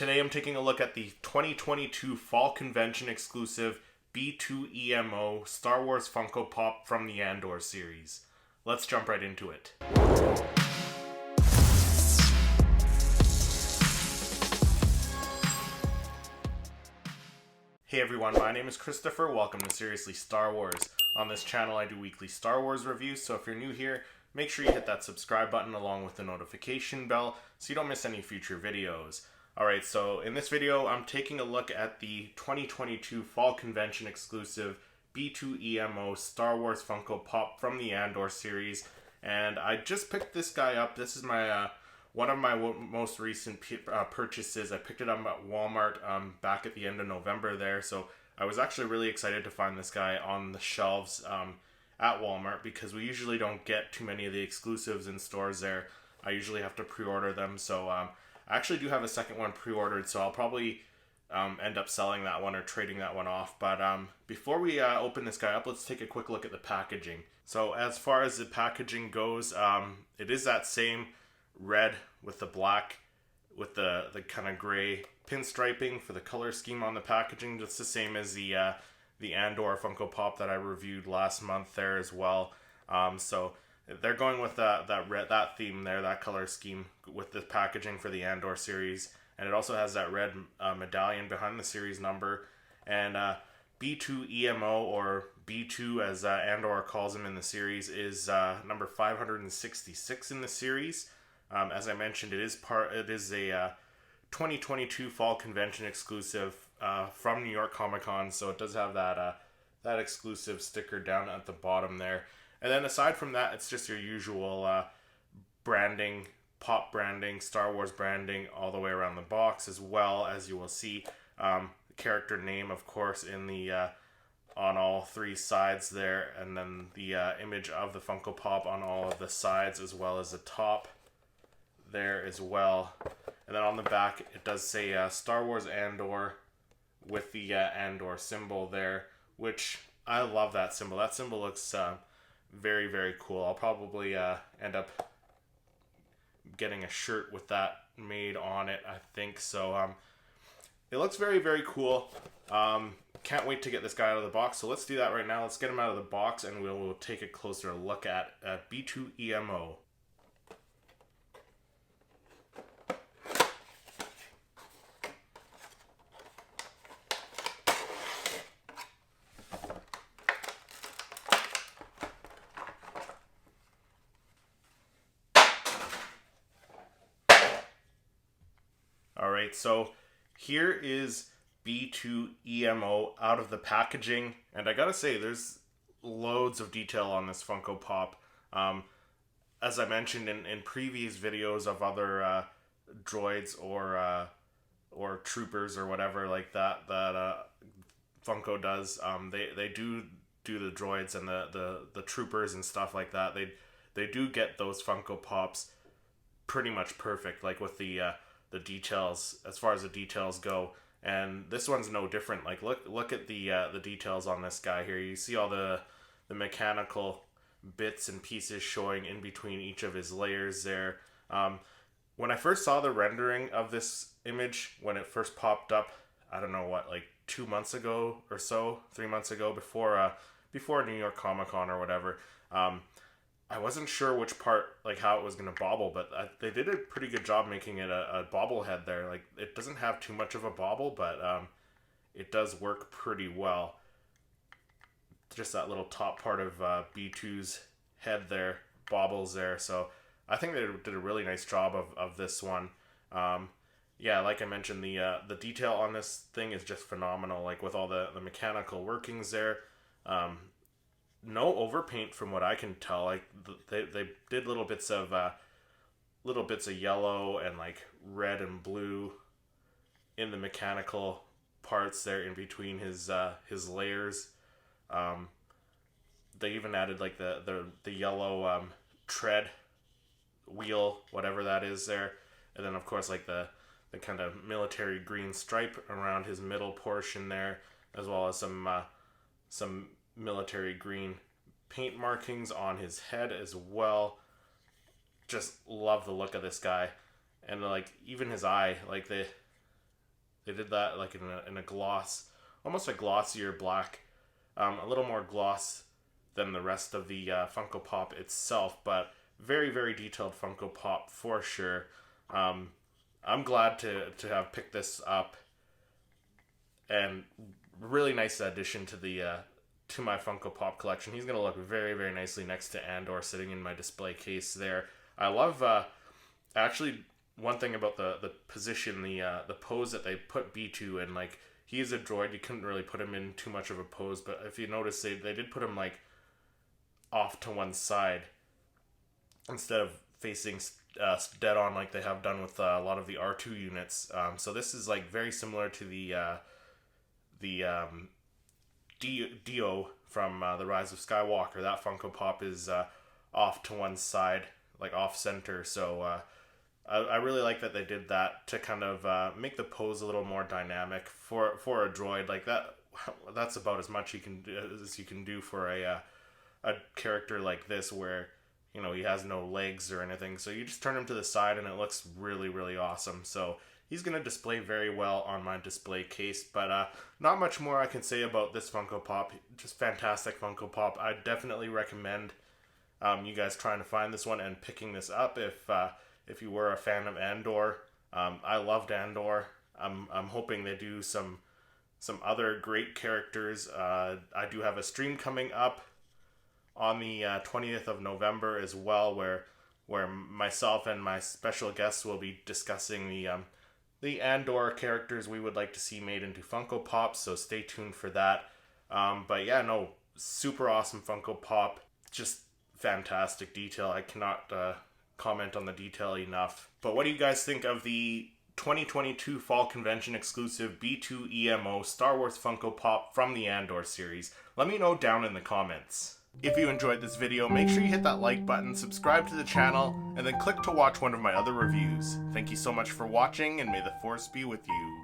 Today I'm taking a look at the 2022 Fall Convention exclusive B2EMO Star Wars Funko Pop from the Andor series. Let's jump right into it. Hey everyone, my name is Christopher. Welcome to Seriously Star Wars. On this channel I do weekly Star Wars reviews, so if you're new here, make sure you hit that subscribe button along with the notification bell so you don't miss any future videos. Alright, so in this video I'm taking a look at the 2022 Fall Convention exclusive B2EMO Star Wars Funko Pop from the Andor series, and I just picked this guy up. This is my one of my most recent purchases. I picked it up at Walmart back at the end of November there, so I was actually really excited to find this guy on the shelves at Walmart because we usually don't get too many of the exclusives in stores there. I usually have to pre-order them, so I actually do have a second one pre-ordered, so I'll probably end up selling that one or trading that one off. But before we open this guy up, let's take a quick look at the packaging. So as far as the packaging goes, it is that same red with the black with the kind of gray pinstriping for the color scheme on the packaging. Just the same as the Andor Funko Pop that I reviewed last month there as well. So they're going with that theme there, that color scheme with the packaging for the Andor series, and it also has that red medallion behind the series number. And B2EMO, or B2 as Andor calls him in the series, is number 566 in the series. As I mentioned, it is a 2022 Fall Convention exclusive from New York Comic Con, so it does have that exclusive sticker down at the bottom there. And then aside from that, it's just your usual branding, pop branding, Star Wars branding all the way around the box, as well as you will see character name, of course, in the on all three sides there, and then the image of the Funko Pop on all of the sides, as well as the top there as well. And then on the back, it does say Star Wars Andor with the Andor symbol there, which I love that symbol. That symbol looks very, very cool. I'll probably end up getting a shirt with that made on it, I think. So it looks very, very cool. Can't wait to get this guy out of the box. So let's do that right now. Let's get him out of the box and we'll take a closer look at B2EMO. Alright, so here is B2EMO out of the packaging, and I gotta say, there's loads of detail on this Funko Pop. As I mentioned in previous videos of other droids or troopers or whatever like that Funko does, they do the droids and the troopers and stuff like that. They do get those Funko Pops pretty much perfect, like with the details, as far as the details go, and this one's no different. Like look at the details on this guy here. You see all the mechanical bits and pieces showing in between each of his layers there. When I first saw the rendering of this image, when it first popped up, I don't know what, like 2 months ago or so, 3 months ago, before New York Comic Con or whatever, I wasn't sure which part, like how it was going to bobble, but they did a pretty good job making it a bobblehead there. Like, it doesn't have too much of a bobble, but it does work pretty well. Just that little top part of B2's head there bobbles there, so I think they did a really nice job of this one. Yeah, like I mentioned, the detail on this thing is just phenomenal, like with all the mechanical workings there. No overpaint from what I can tell. Like they did little bits of yellow and like red and blue in the mechanical parts there in between his layers. They even added like the yellow tread wheel, whatever that is there, and then of course like the kind of military green stripe around his middle portion there, as well as some military green paint markings on his head as well. Just love the look of this guy, and like even his eye, like They did that like in a gloss, almost a glossier black, a little more gloss than the rest of the Funko Pop itself, but very, very detailed Funko Pop for sure. I'm glad to have picked this up, and really nice addition to the to my Funko Pop collection. He's gonna look very, very nicely next to Andor sitting in my display case there. I love actually one thing about the position, the pose that they put B2 in. Like, he is a droid, you couldn't really put him in too much of a pose, but if you notice, they did put him like off to one side instead of facing dead on like they have done with a lot of the R2 units. So this is like very similar to the Dio from The Rise of Skywalker. That Funko Pop is off to one side, like off center. So I really like that they did that to kind of make the pose a little more dynamic for a droid like that. That's about as much you can do for a character like this, where he has no legs or anything. So you just turn him to the side and it looks really, really awesome. So he's going to display very well on my display case, but not much more I can say about this Funko Pop. Just fantastic Funko Pop. I definitely recommend you guys trying to find this one and picking this up if you were a fan of Andor. I loved Andor. I'm hoping they do some other great characters. I do have a stream coming up on the 20th of November as well, where myself and my special guests will be discussing the Andor characters we would like to see made into Funko Pops, so stay tuned for that. But yeah, no, super awesome Funko Pop, just fantastic detail. I cannot comment on the detail enough. But what do you guys think of the 2022 Fall Convention exclusive B2EMO Star Wars Funko Pop from the Andor series? Let me know down in the comments. If you enjoyed this video, make sure you hit that like button, subscribe to the channel, and then click to watch one of my other reviews. Thank you so much for watching, and may the Force be with you.